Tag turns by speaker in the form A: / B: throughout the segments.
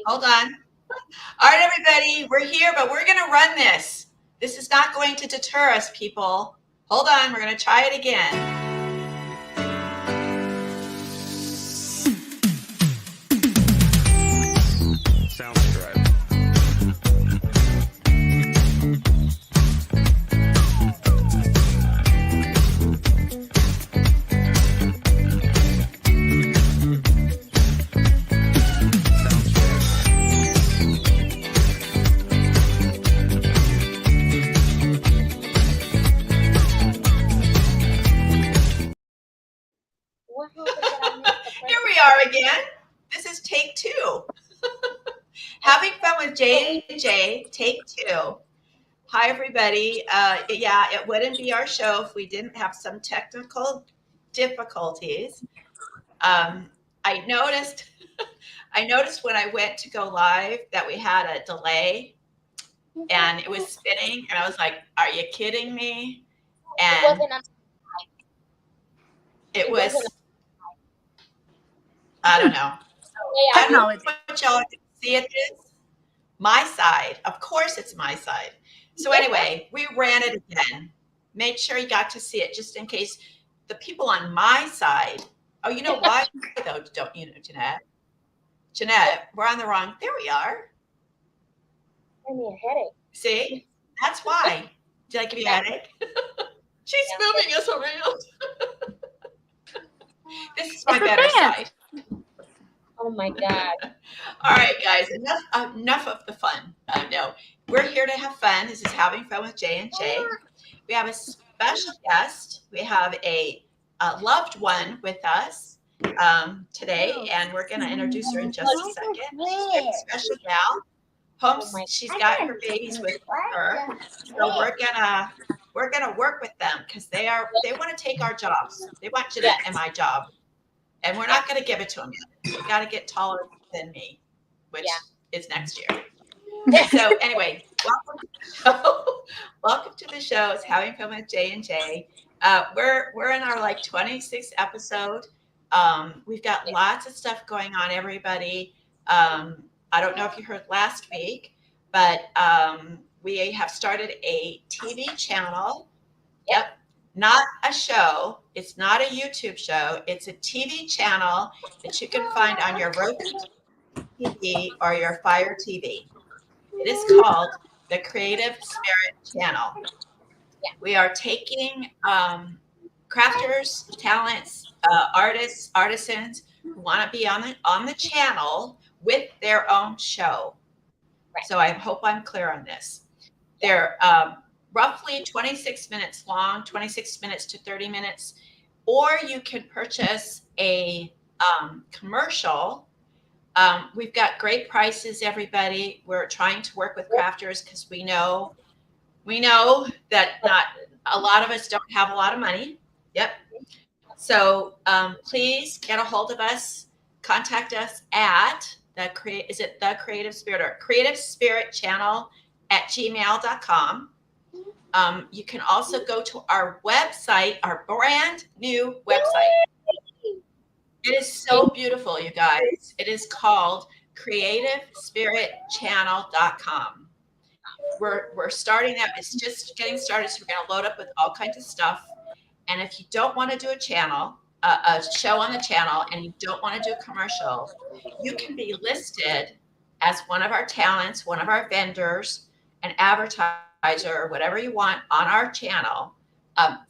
A: Hold on. All right, everybody, we're here, but we're going to run this. This is not going to deter us, people. Hold on, we're going to try it again.
B: Sounds right.
A: Here we are again. This is take 2. Having fun with J and J, take 2. Hi, everybody. Yeah, it wouldn't be our show if we didn't have some technical difficulties. I noticed when I went to go live that we had a delay and it was spinning, and I was like, "Are you kidding me?" And it was, I don't know. I don't know what y'all can see it is. My side. Of course it's my side. So anyway, we ran it again. Make sure you got to see it just in case the people on my side. Oh, you know why though, don't you know, Jeanette? Jeanette, we're on the wrong. There we are.
C: Give me a headache.
A: See? That's why. Did I give you a headache? She's moving us around. This is my better side.
C: Oh my God.
A: All right, guys, enough of the fun. No, we're here to have fun. This is Having Fun with J and J. We have a special guest. We have a loved one with us today, and we're going to introduce her in just a second. She's a special gal. She's got her babies with her, so we're gonna work with them because they want to take our jobs. They want Jeanette and my job, and we're not going to give it to them yet. We got to get taller than me, which is next year. So anyway, welcome to the show. It's Having Fun with J and J. We're in our 26th episode. We've got lots of stuff going on, everybody. I don't know if you heard last week, but we have started a TV channel. Yep. Not a show. It's not a YouTube show. It's a TV channel that you can find on your Roku TV or your Fire TV. It is called the Creative Spirit Channel. We are taking crafters, talents, artists, artisans who want to be on the channel with their own show. Right. So I hope I'm clear on this. They're roughly 26 minutes long, 26 minutes to 30 minutes, or you can purchase a commercial. We've got great prices, everybody. We're trying to work with crafters because we know that not a lot of us don't have a lot of money. Yep. So please get a hold of us. Contact us at the Creative Spirit or Creative Spirit Channel at gmail.com. You can also go to our website, our brand new website. It is so beautiful, you guys. It is called creativespiritchannel.com. We're starting that. It's just getting started, so we're going to load up with all kinds of stuff. And if you don't want to do a channel, a show on the channel, and you don't want to do a commercial, you can be listed as one of our talents, one of our vendors, an advertiser, or whatever you want on our channel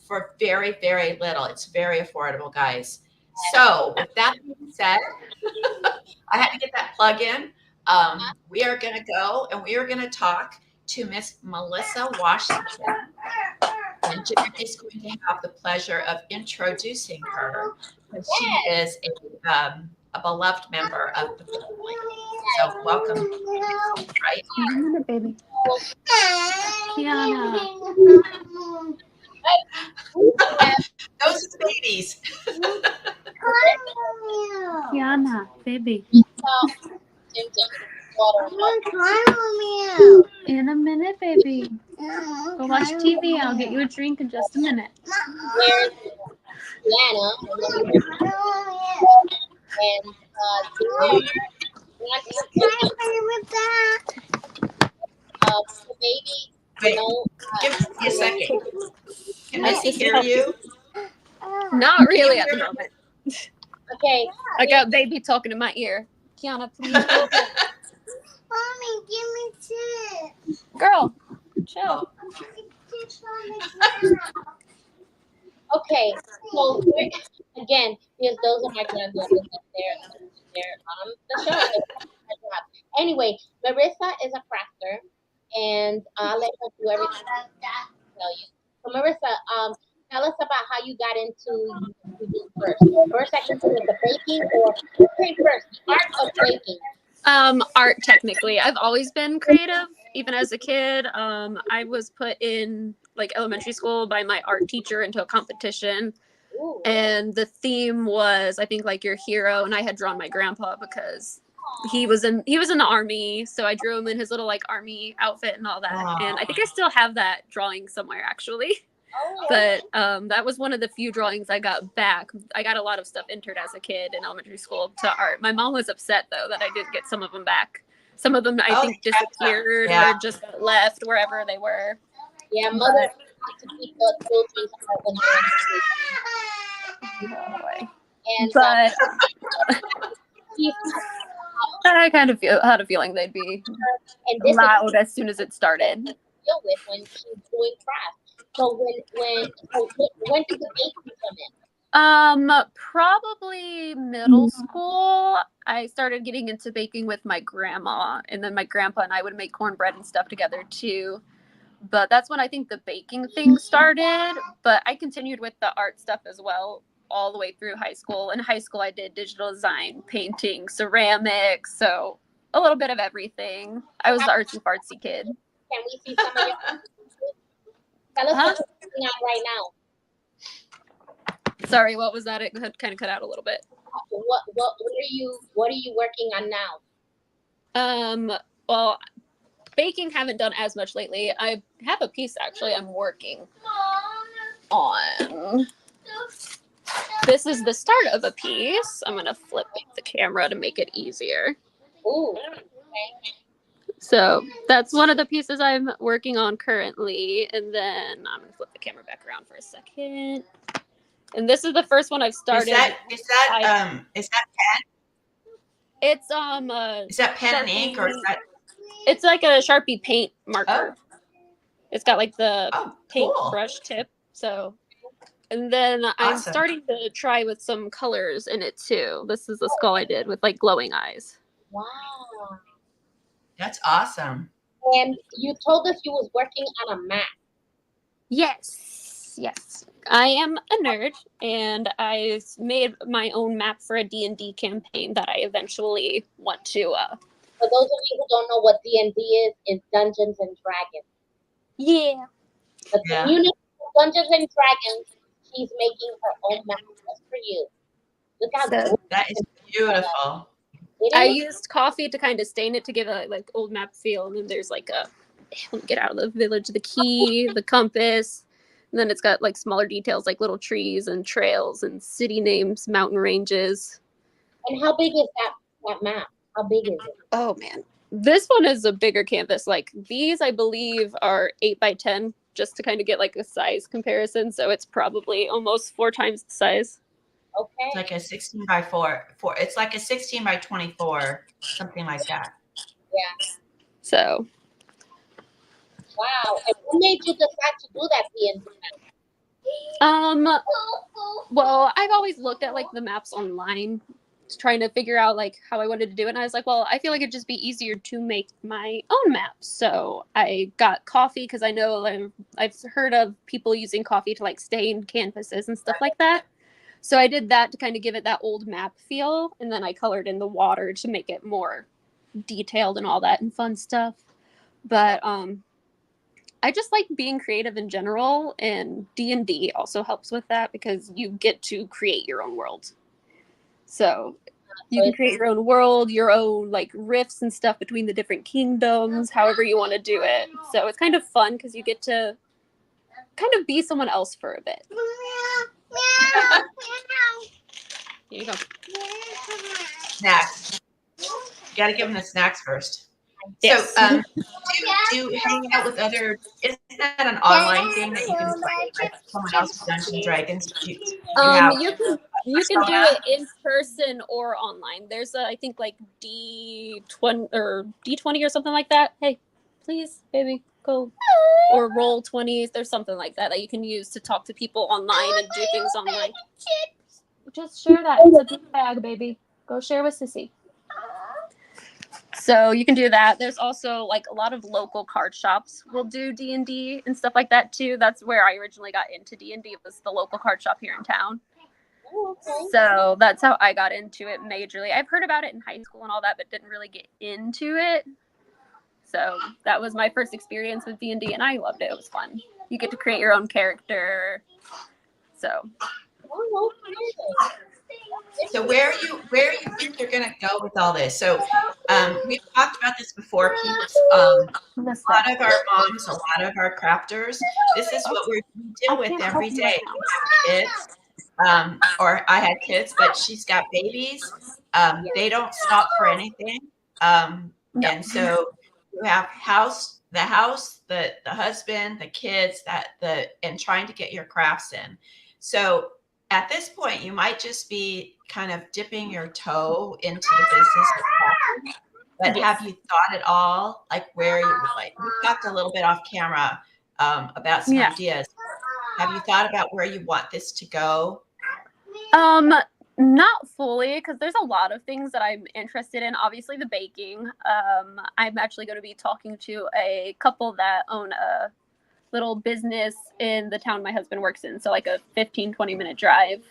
A: for very, very little. It's very affordable, guys. So with that being said, I had to get that plug in. We are going to go and we are going to talk to Miss Melissa Washington. And Jeanette is going to have the pleasure of introducing her because she is a beloved member of the family. So welcome. Right?
D: Wait a minute, baby. Kiana.
A: Those are the babies.
D: Kiana, baby. In a minute, baby. Go watch TV. I'll get you a drink in just a minute.
C: The baby,
A: Wait, give me a second. Can
D: That's
A: Missy
D: just
A: hear
D: help.
A: you?
D: Not
A: Can you
D: really at the
A: hear-
D: moment.
C: Okay.
D: I got baby talking in my ear. Kiana, please go.
B: Mommy, give me two.
D: Girl, chill.
A: Oh,
C: Okay. So again, because those are my granddaughters and they're on the show. Anyway, Marissa is a crafter, and I'll let her do everything I tell you. So Marissa, tell us about how you got into you do first. First, I can do the baking, or okay, first the art of baking.
D: Art technically. I've always been creative, even as a kid. I was put in like elementary school by my art teacher into a competition.
C: Ooh.
D: And the theme was, I think, like your hero, and I had drawn my grandpa because he was in the army, so I drew him in his little like army outfit and all that. And I think I still have that drawing somewhere actually.
C: Oh.
D: But that was one of the few drawings I got back. I got a lot of stuff entered as a kid in elementary school to art. My mom was upset though that I didn't get some of them back. Some of them I think disappeared or just got left wherever they were.
C: Yeah, mother like to keep the children's art when they're in school. And
D: But I kind of had a feeling they'd be
C: and this
D: loud as soon as it started.
C: Deal with when she's doing craft. So when did the baking come in?
D: Probably middle school. I started getting into baking with my grandma, and then my grandpa and I would make cornbread and stuff together too. But that's when I think the baking thing started. But I continued with the art stuff as well all the way through high school. In high school, I did digital design, painting, ceramics, so a little bit of everything. I was the artsy fartsy kid.
C: Can we see some of your tell us what you're working on right now?
D: Sorry, what was that? It kind of cut out a little bit.
C: What are you working on now?
D: Well, baking haven't done as much lately. I have a piece actually I'm working on. This is the start of a piece. I'm gonna flip the camera to make it easier.
C: Ooh. Okay.
D: So that's one of the pieces I'm working on currently. And then I'm gonna flip the camera back around for a second. And this is the first one I've started.
A: Is that pen?
D: It's
A: Is that pen and ink, or is that?
D: It's like a Sharpie paint marker. Oh. It's got like the paint brush tip. So, and then I'm starting to try with some colors in it too. This is the skull I did with like glowing eyes.
C: Wow.
A: That's awesome.
C: And you told us you was working on a map.
D: Yes. I am a nerd, and I made my own map for a D&D campaign that I eventually want to.
C: For those of you who don't know what D&D is Dungeons and Dragons.
D: Yeah.
C: The community of Dungeons and Dragons, she's making her own map just for you. Look how good
A: that is beautiful.
D: I used coffee to kind of stain it to give a like old map feel, and then there's like let me get out of the village, the key, the compass, and then it's got like smaller details like little trees and trails and city names, mountain ranges.
C: And how big is that map? How big is it?
D: Oh man, this one is a bigger canvas. Like these, I believe, are 8 by 10, just to kind of get like a size comparison. So it's probably almost 4 times the size.
C: Okay.
A: It's like a 16 by 4. It's like a 16 by 24, something like that.
C: Yeah.
D: So.
C: Wow. And what made you decide to do that D&D map?
D: Well, I've always looked at like the maps online, trying to figure out like how I wanted to do it. And I was like, well, I feel like it'd just be easier to make my own map. So I got coffee because I know I've heard of people using coffee to like stain canvases and stuff like that. So I did that to kind of give it that old map feel. And then I colored in the water to make it more detailed and all that and fun stuff. But I just like being creative in general, and D&D also helps with that because you get to create your own world. So you can create your own world, your own like rifts and stuff between the different kingdoms, however you want to do it. So it's kind of fun because you get to kind of be someone else for a bit. Here you go.
A: Next. got to give them the snacks first.
D: Yes.
A: So, do you hang out with other? Is that an online thing that you can play with someone else with Dungeons and Dragons? Do you have
D: You can do it in person or online. There's I think like D20 or D20 or something like that. Hey, please, baby, go. Or Roll20s. There's something like that you can use to talk to people online and do things online. Just share that. It's a big bag, baby. Go share with Sissy. So you can do that. There's also like a lot of local card shops will do D&D and stuff like that too. That's where I originally got into D&D, was the local card shop here in town. So that's how I got into it majorly. I've heard about it in high school and all that, but didn't really get into it. So that was my first experience with D&D, and I loved it. It was fun. You get to create your own character. So
A: where you think you're going to go with all this? So we've talked about this before, peeps. A lot of our moms, a lot of our crafters, this is what we deal with every day. We have kids, or I had kids, but she's got babies. They don't stop for anything. And so you have the husband, the kids, and trying to get your crafts in. So at this point, you might just be kind of dipping your toe into the business of crafting. But have you thought at all, like where you would like? We talked a little bit off camera about some ideas. Have you thought about where you want this to go?
D: Not fully, because there's a lot of things that I'm interested in. Obviously, the baking. I'm actually going to be talking to a couple that own a little business in the town my husband works in, so like a 15-20 minute drive,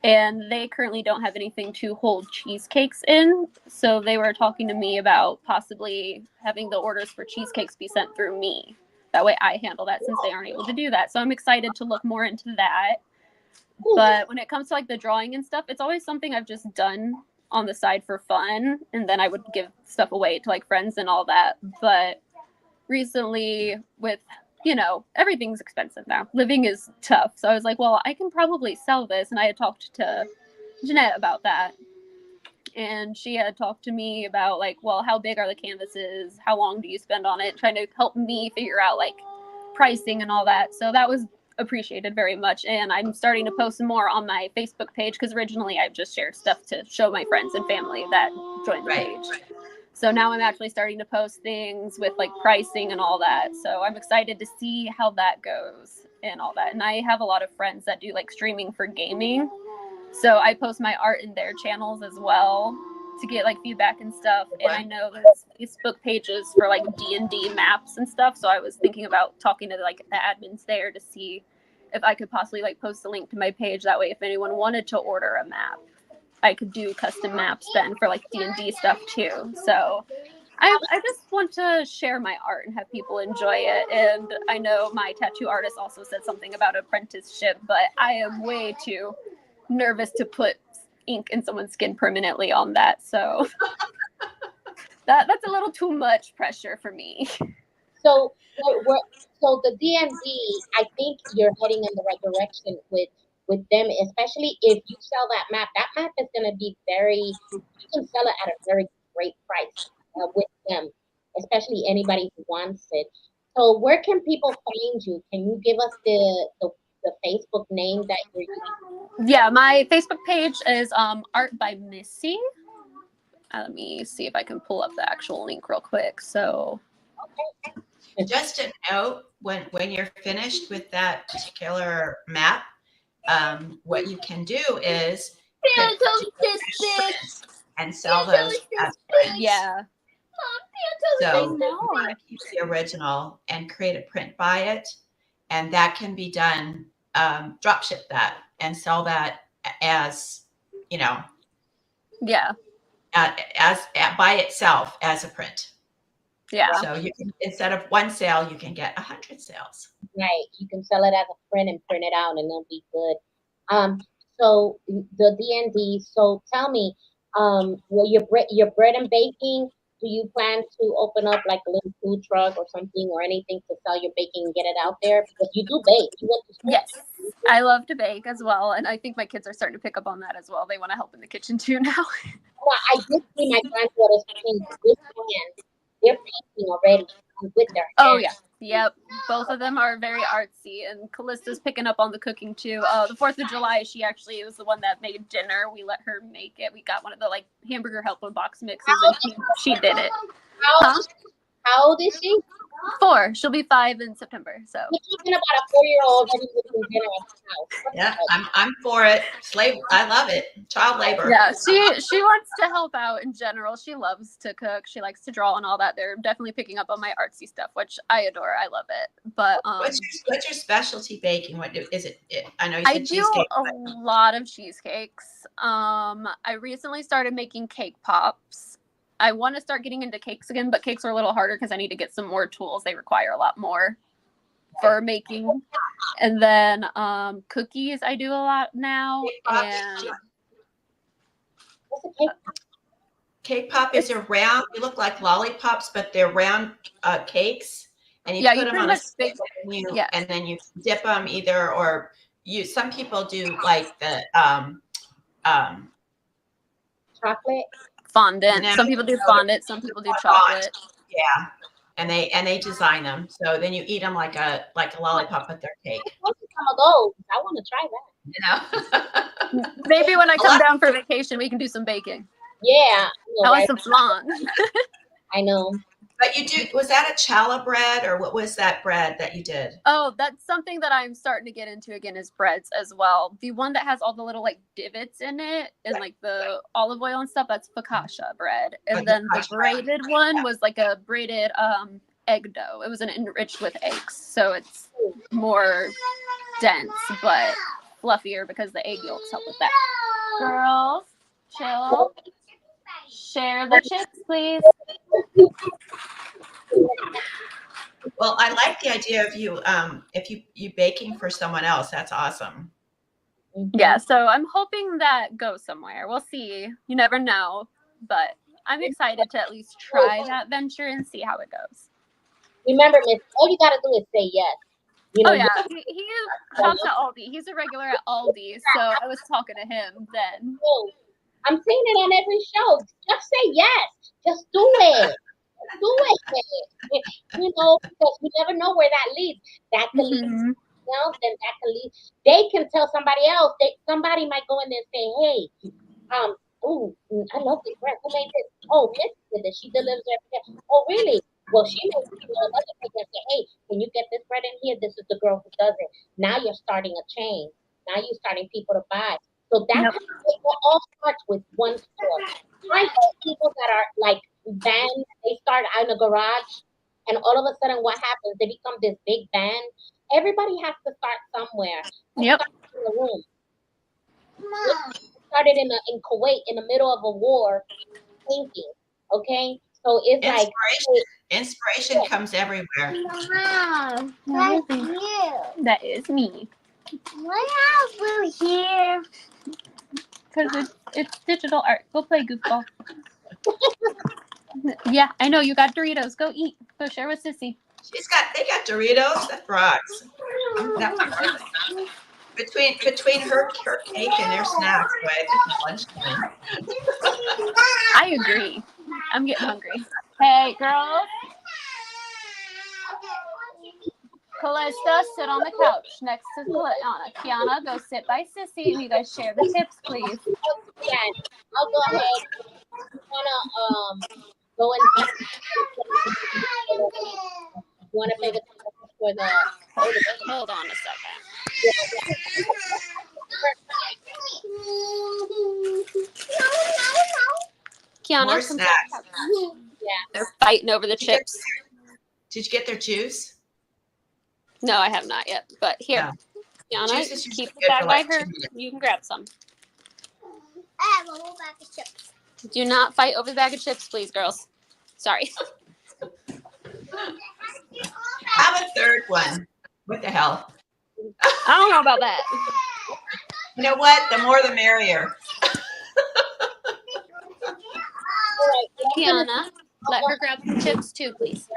D: and they currently don't have anything to hold cheesecakes in, so they were talking to me about possibly having the orders for cheesecakes be sent through me. That way I handle that, since they aren't able to do that. So I'm excited to look more into that. But when it comes to like the drawing and stuff, it's always something I've just done on the side for fun, and then I would give stuff away to like friends and all that. But recently, with everything's expensive now. Living is tough. So I was like, well, I can probably sell this. And I had talked to Jeanette about that. And she had talked to me about like, well, how big are the canvases? How long do you spend on it? Trying to help me figure out like pricing and all that. So that was appreciated very much. And I'm starting to post more on my Facebook page, because originally I just shared stuff to show my friends and family that joined the page. So now I'm actually starting to post things with like pricing and all that. So I'm excited to see how that goes and all that. And I have a lot of friends that do like streaming for gaming. So I post my art in their channels as well to get like feedback and stuff. And I know there's Facebook pages for like D&D maps and stuff. So I was thinking about talking to like the admins there to see if I could possibly like post a link to my page. That way, if anyone wanted to order a map, I could do custom maps then for like D&D stuff too. So I just want to share my art and have people enjoy it. And I know my tattoo artist also said something about apprenticeship, but I am way too nervous to put ink in someone's skin permanently on that. So that's a little too much pressure for me.
C: So so the D&D, I think you're heading in the right direction with them, especially if you sell that map. That map is going to be you can sell it at a very great price with them, especially anybody who wants it. So where can people find you? Can you give us the Facebook name that you're using?
D: Yeah, my Facebook page is Art by Missy. Let me see if I can pull up the actual link real quick. So
A: just a note, when you're finished with that particular map, what you can do is and sell those as prints.
D: Yeah.
A: So you want to keep the original and create a print by it, and that can be done. Drop ship that and sell that as as by itself as a print.
D: Yeah.
A: So you can, instead of one sale, you can get 100 sales.
C: Right. You can sell it as a print and print it out, and it'll be good. So the D&D. So tell me, well, your bread and baking. Do you plan to open up like a little food truck or something or anything to sell your baking and get it out there? Because you do bake. You went to school.
D: Yes, I love to bake as well, and I think my kids are starting to pick up on that as well. They want to help in the kitchen too now.
C: Well, I did see my granddaughters paint with hands. They're painting already with their
D: Oh
C: hands.
D: yeah, yep. Both of them are very artsy, and Callista's picking up on the cooking too. The 4th of July, she actually was the one that made dinner. We let her make it. We got one of the like hamburger helper box mixes, and she did it. Huh?
C: How old is she?
D: 4. She'll be 5 in September. So
C: We're talking about a 4-year-old already making dinner at the house. What the
A: Yeah,
C: heck?
A: I'm for it. Slave, I love it. Child labor.
D: yeah, she wants to help out in general. She loves to cook. She likes to draw and all that. They're definitely picking up on my artsy stuff, which I adore. I love it. But
A: What's your specialty baking? What is it? I know you
D: I
A: said
D: do
A: cheesecake.
D: a lot of cheesecakes. I recently started making cake pops. I want to start getting into cakes again, but cakes are a little harder because I need to get some more tools. They require a lot more for making. And then cookies I do a lot now. And
C: What's a cake?
A: Cake pop is a round. They look like lollipops, but they're round cakes, and you
D: yeah,
A: put
D: you
A: them
D: pretty
A: on a
D: much
A: stick, and you
D: yes.
A: and then you dip them either, or you. Some people do like the
C: Chocolate.
D: Fondant.
A: No,
D: Some people do
A: no,
D: fondant. Some people do chocolate.
A: yeah, and they design them, so then you eat them like a lollipop, but they're cake.
C: What's some of those? I want to try that.
A: You know.
D: Maybe when I
A: A
D: come
A: lot-
D: down for vacation, we can do some baking.
C: Yeah.
D: I want some flan.
C: I know.
A: But you do. Was that a challah bread, or what was that bread that you did?
D: Oh, that's something that I'm starting to get into again is breads as well. The one that has all the little like divots in it and like the olive oil and stuff, that's focaccia bread. And then the braided one was like a braided egg dough. It was enriched with eggs. So it's more dense but fluffier because the egg yolks help with that. Girls, chill. Share the chips, please.
A: Well, I like the idea of you if you baking for someone else. That's awesome.
D: Yeah, so I'm hoping that goes somewhere. We'll see. You never know, but I'm excited to at least try that venture and see how it goes.
C: Remember, Miss, all you gotta do is say yes. You know,
D: Oh yeah, he talks to Aldi. He's a regular at Aldi, so I was talking to him then.
C: I'm saying it on every show. Just say yes. Just do it. Do it. You know, because you never know where that leads. That could lead
D: Mhm.
C: else, then that could lead. They can tell somebody else. Somebody might go in there and say, "Hey, ooh, I love this bread. Who made this? Oh, Miss did this. She delivers every day. Oh, really? Well, she makes another thing and say, hey, can you get this bread in here? This is the girl who does it. Now you're starting a chain. Now you're starting people to buy. So that's it all starts with one store. I hate people that are like bands. They start out in a garage, and all of a sudden, what happens? They become this big band. Everybody has to start somewhere.
D: Yep.
C: Start in the room. Started in Kuwait in the middle of a war, painting. Okay, so it's
A: Inspiration comes everywhere.
B: Mom, that's you.
D: That is me.
B: What else will here?
D: Because it's digital art. Go play, goofball. Yeah, I know. You got Doritos. Go eat. Go share with Sissy.
A: They got Doritos. That rocks. Between her cake and their snacks, boy, I think it's lunchtime.
D: I agree. I'm getting hungry. Hey, girls. Callista, sit on the couch next to Kiana. Kiana, go sit by Sissy, and you guys share the tips, please.
C: Yeah, I'll go ahead. You wanna go and you wanna play with for the
D: Hold on a second. Kiana,
A: More
D: come
A: snacks.
C: Yeah.
D: They're fighting over the chips.
A: Did you get their juice?
D: No, I have not yet. But here,
A: No.
D: Kiana,
A: Juice is
D: keep
A: usually
D: the
A: good
D: bag
A: for
D: by
A: like
D: her.
A: 2 minutes.
D: You can grab some.
B: I have a whole bag of chips.
D: Do not fight over the bag of chips, please, girls. Sorry.
A: Have a third one. What the hell?
D: I don't know about that.
A: You know what? The more the merrier.
D: Kiana, let her grab some chips too, please.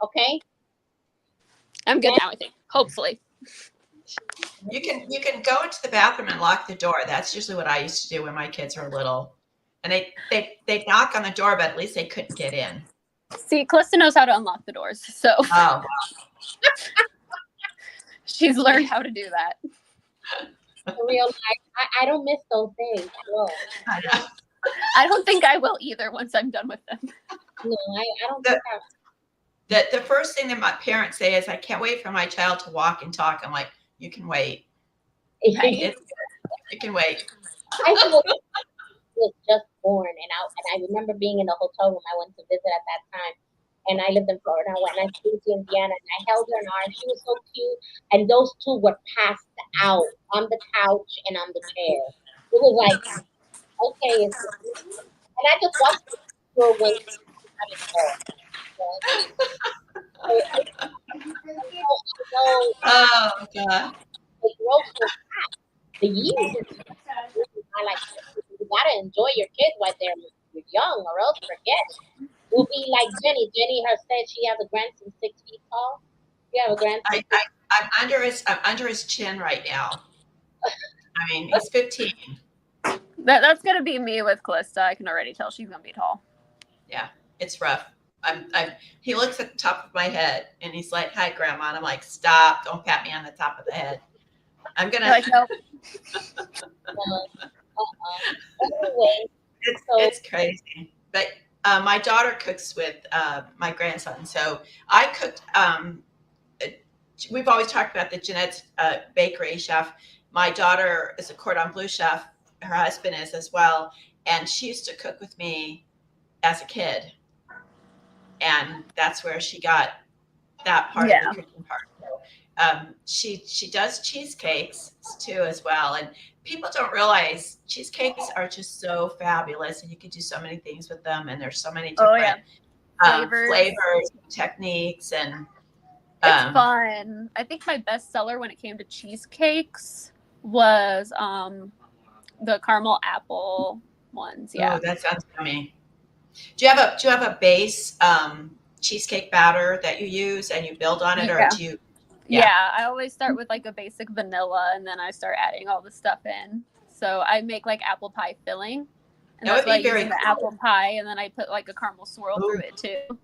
C: Okay.
A: Mm-hmm.
D: I'm good now, I think. Hopefully.
A: You can go into the bathroom and lock the door. That's usually what I used to do when my kids were little. And they knock on the door, but at least they couldn't get in.
D: See, Calista knows how to unlock the doors, so
A: Oh,
D: she's learned how to do that.
C: For real, I don't miss those days. No,
A: I know.
D: I don't think I will either once I'm done with them.
C: no, I don't think
A: The first thing that my parents say is, I can't wait for my child to walk and talk. I'm like, you can wait.
C: I
A: You can wait.
C: was just born, and I remember being in the hotel room. I went to visit at that time, and I lived in Florida. And I flew to Indiana, and I held her in arms. She was so cute, and those two were passed out on the couch and on the chair. It was like, okay, and I just watched her when she was
A: Oh, God.
C: the growth so fast. The years. I like, you gotta enjoy your kids while they're young, or else forget it. We'll be like Jenny. Jenny her said she has a grandson 6 feet tall. You have a grandson.
A: I'm under his chin right now. I mean, he's 15.
D: That's gonna be me with Calista. I can already tell she's gonna be tall.
A: Yeah, it's rough. He looks at the top of my head and he's like, "Hi, Grandma." And I'm like, "Stop! Don't pat me on the top of the head." I'm gonna.
D: Like, no.
C: Anyway,
A: It's crazy. But my daughter cooks with my grandson, so I cooked. We've always talked about the Jeanette's bakery chef. My daughter is a cordon bleu chef. Her husband is as well, and she used to cook with me as a kid, and that's where she got that part of the cooking part. So, she does cheesecakes too as well, and people don't realize cheesecakes are just so fabulous, and you can do so many things with them, and there's so many different flavors, techniques, and
D: it's fun. I think my best seller when it came to cheesecakes was the caramel apple ones. Yeah.
A: Oh, that sounds yummy. Do you have a base cheesecake batter that you use and you build on it, or do you?
D: Yeah, I always start with like a basic vanilla, and then I start adding all the stuff in. So I make like apple pie filling, and
A: That would
D: that's
A: be
D: why I
A: very
D: use the apple pie, and then I put like a caramel swirl through it too.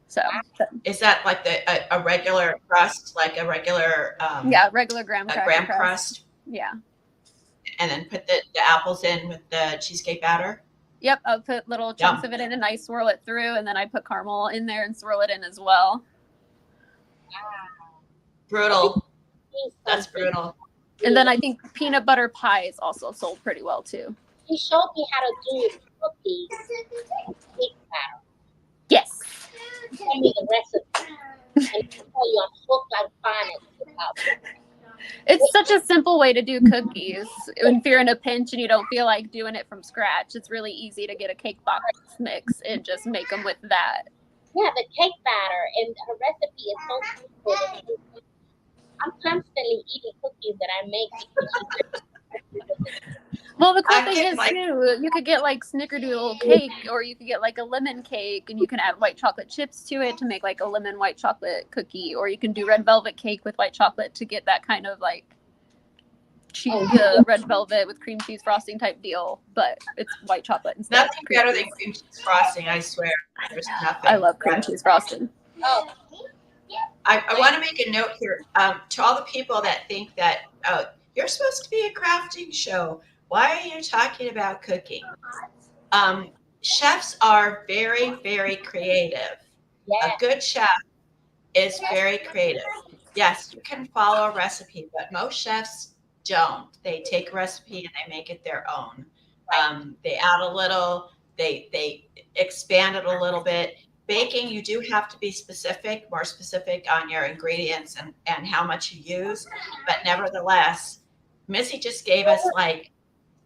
D: So
A: is that like a regular crust, like a regular
D: regular graham
A: crust?
D: Yeah.
A: And then put the apples in with the cheesecake batter?
D: Yep, I'll put little chunks of it in and I swirl it through, and then I put caramel in there and swirl it in as well.
A: Brutal. That's brutal.
D: And then I think peanut butter pie is also sold pretty well too.
C: He showed me how to do cookies and cake batter.
D: Yes.
C: He told me the recipe, and I tell you, I'm hooked like fun.
D: It's such a simple way to do cookies. If you're in a pinch and you don't feel like doing it from scratch, it's really easy to get a cake box mix and just make them with that.
C: Yeah, the cake batter, and her recipe is so simple. I'm constantly eating cookies that I make.
D: Well, the cool thing is too, you could get like snickerdoodle cake, or you could get like a lemon cake, and you can add white chocolate chips to it to make like a lemon white chocolate cookie, or you can do red velvet cake with white chocolate to get that kind of like red velvet with cream cheese frosting type deal, but it's white chocolate instead.
A: Nothing better than cream cheese frosting, I swear. There's nothing.
D: I love cream cheese frosting.
C: Oh.
A: I want to make a note here to all the people that think that you're supposed to be a crafting show. Why are you talking about cooking? Chefs are very, very creative. Yeah. A good chef is very creative. Yes, you can follow a recipe, but most chefs don't. They take a recipe and they make it their own. They add a little, they expand it a little bit. Baking, you do have to be more specific on your ingredients and how much you use. But nevertheless, Missy just gave us like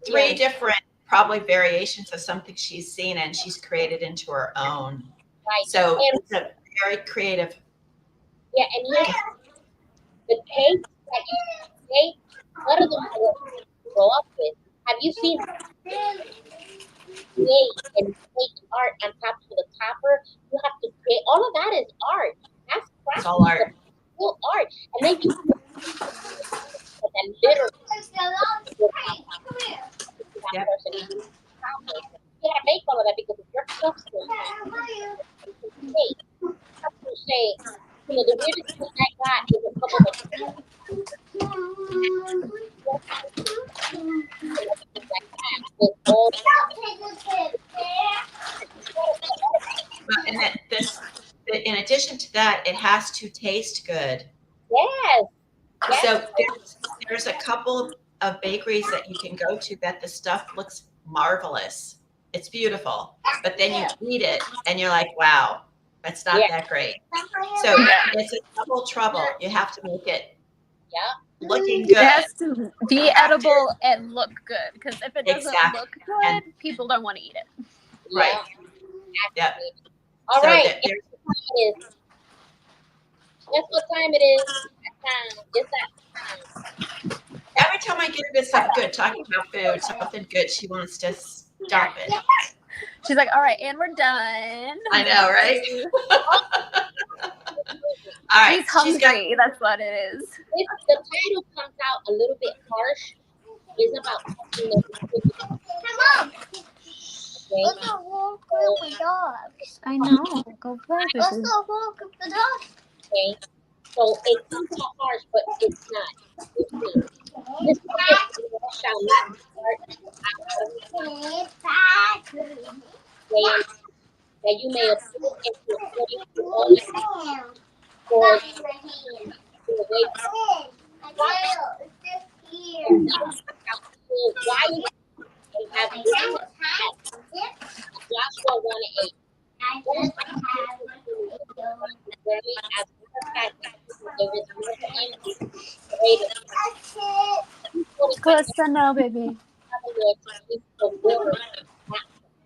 A: 3 different probably variations of something she's seen and she's created into her own.
C: Right.
A: So it's a very creative.
C: Yeah, and the cake that you make, what are the ones you grow up with? Have you seen create and make art on top of the topper? You have to create, all of that is art. That's craft.
A: It's all art.
C: Real art. And then you and literally
A: Yep.
C: say, the weirdest thing I got is a couple of things like that with all
A: And that this, in addition to that, it has to taste good.
C: yes.
A: So there's a couple of bakeries that you can go to that the stuff looks marvelous. It's beautiful, but then you eat it and you're like, wow, it's not that great. So it's a double trouble. You have to make it looking
D: It
A: good.
D: has to be edible and look good, because if it doesn't
A: Exactly.
D: look good, people don't want to eat it.
A: Right. Yeah.
C: All
A: So
C: right.
A: there's
C: Guess what time it is? It's that time.
A: every time I get her to something good, talking about food, something good, she wants to stop it.
D: She's like, all right, and we're done.
A: I know, right? All right.
D: She's hungry. That's what it is.
C: If the title comes out a little bit harsh, it's about something that
B: Mom, what's the whole group of dogs?
D: I know. Go play.
B: What's the whole group of dogs?
C: okay. So it comes out harsh, but it's not. This shall not start saying that you may approve and to according to all the for the way why they have Joshua 1:8. As there is nothing greater.
D: Cosa no, baby.
C: The word, not the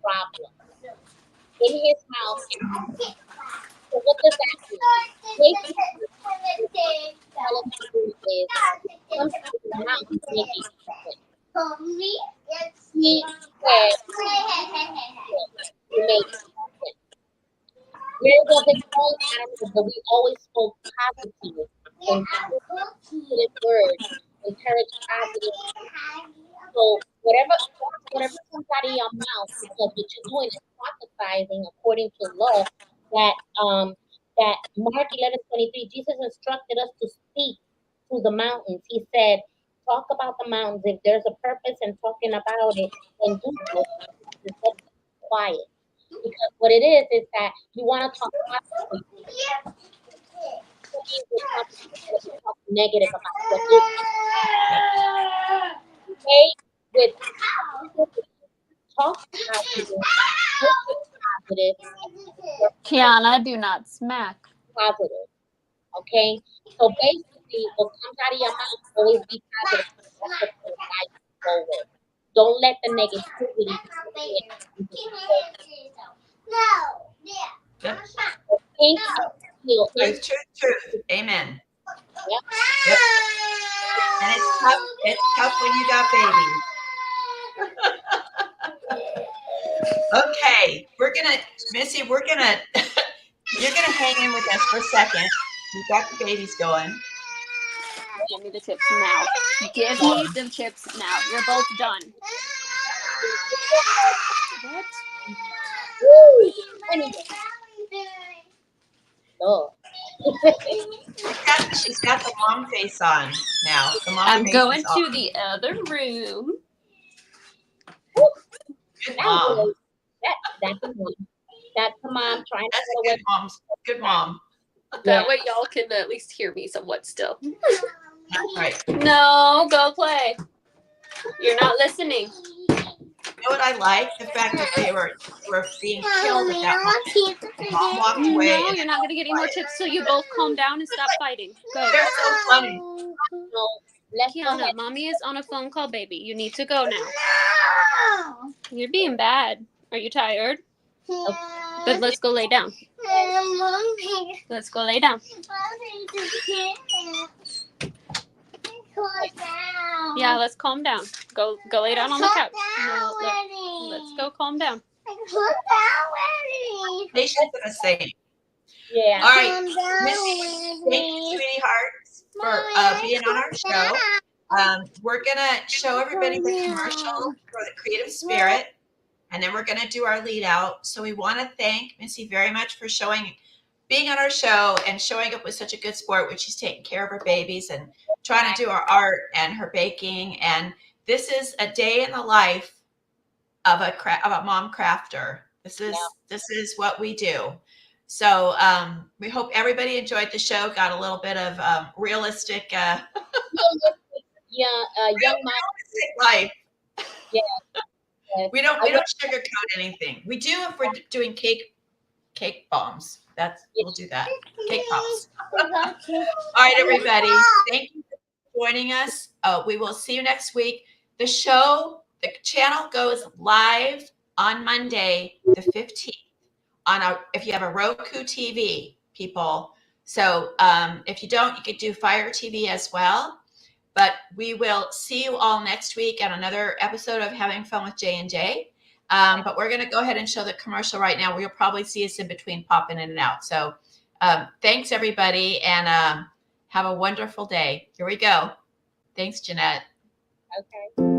C: problem. In his mouth. So what does that mean? He said, where was it going? I don't know, but we always spoke positive and positive words, encourage positive. So whatever comes out of your mouth, because what you're doing is prophesying according to law, that Mark 11:23, Jesus instructed us to speak to the mountains. He said, talk about the mountains. If there's a purpose in talking about it, then do so. Just quiet. Because what it is that you want to talk positively. Talk negative about what you say with talk positive,
D: Kiana, do not smack.
C: positive. Okay? So basically, what comes out of your mouth always be positive. That's what the life go with. Don't let the negativity.
A: Yep. Truth. Amen.
C: Yep.
A: And it's tough when you got babies. Okay, Missy, you're gonna hang in with us for a second. We've got the babies going.
D: Give me the chips now. Give me the chips now. You're both done. What?
C: Oh.
A: She's got the mom face on now.
D: I'm going to the other room.
A: Good mom.
C: That's the mom trying to
A: That's
C: get
A: a
C: away.
A: good mom.
D: That way y'all can at least hear me somewhat still.
A: That's right.
D: No, go play. You're not listening.
A: You know what I like? The fact that they were being killed at that moment. Mom walked away.
D: No, you're not going to get any more chips till you both calm down and stop fighting. Go.
A: They're so funny.
D: Kiana, mommy is on a phone call, baby. You need to go now. You're being bad. Are you tired? But let's go lay down. Let's go lay down. Yeah, let's calm down. Go lay down on the couch. No, let's go calm down.
A: Patience and a saint.
C: Yeah.
A: All right. Missy, thank you, sweetie hearts, for being on our show. We're going to show everybody the commercial for the Creative Spirit, and then we're going to do our lead out. So we want to thank Missy very much for showing being on our show and showing up with such a good sport, which she's taking care of her babies and trying to do her art and her baking. And this is a day in the life of a mom crafter. This is what we do. So we hope everybody enjoyed the show. Got a little bit of realistic,
C: young mom.
A: Life.
C: Yeah.
A: We don't sugarcoat anything. We do if we're doing cake bombs. We'll do that. Cake pops. All right, everybody. Thank you for joining us. We will see you next week. The channel goes live on Monday, the 15th. If you have a Roku TV, people. So if you don't, you could do Fire TV as well. But we will see you all next week on another episode of Having Fun with J&J. But we're going to go ahead and show the commercial right now. You'll probably see us in between popping in and out. So thanks, everybody, and have a wonderful day. Here we go. Thanks, Jeanette.
C: Okay.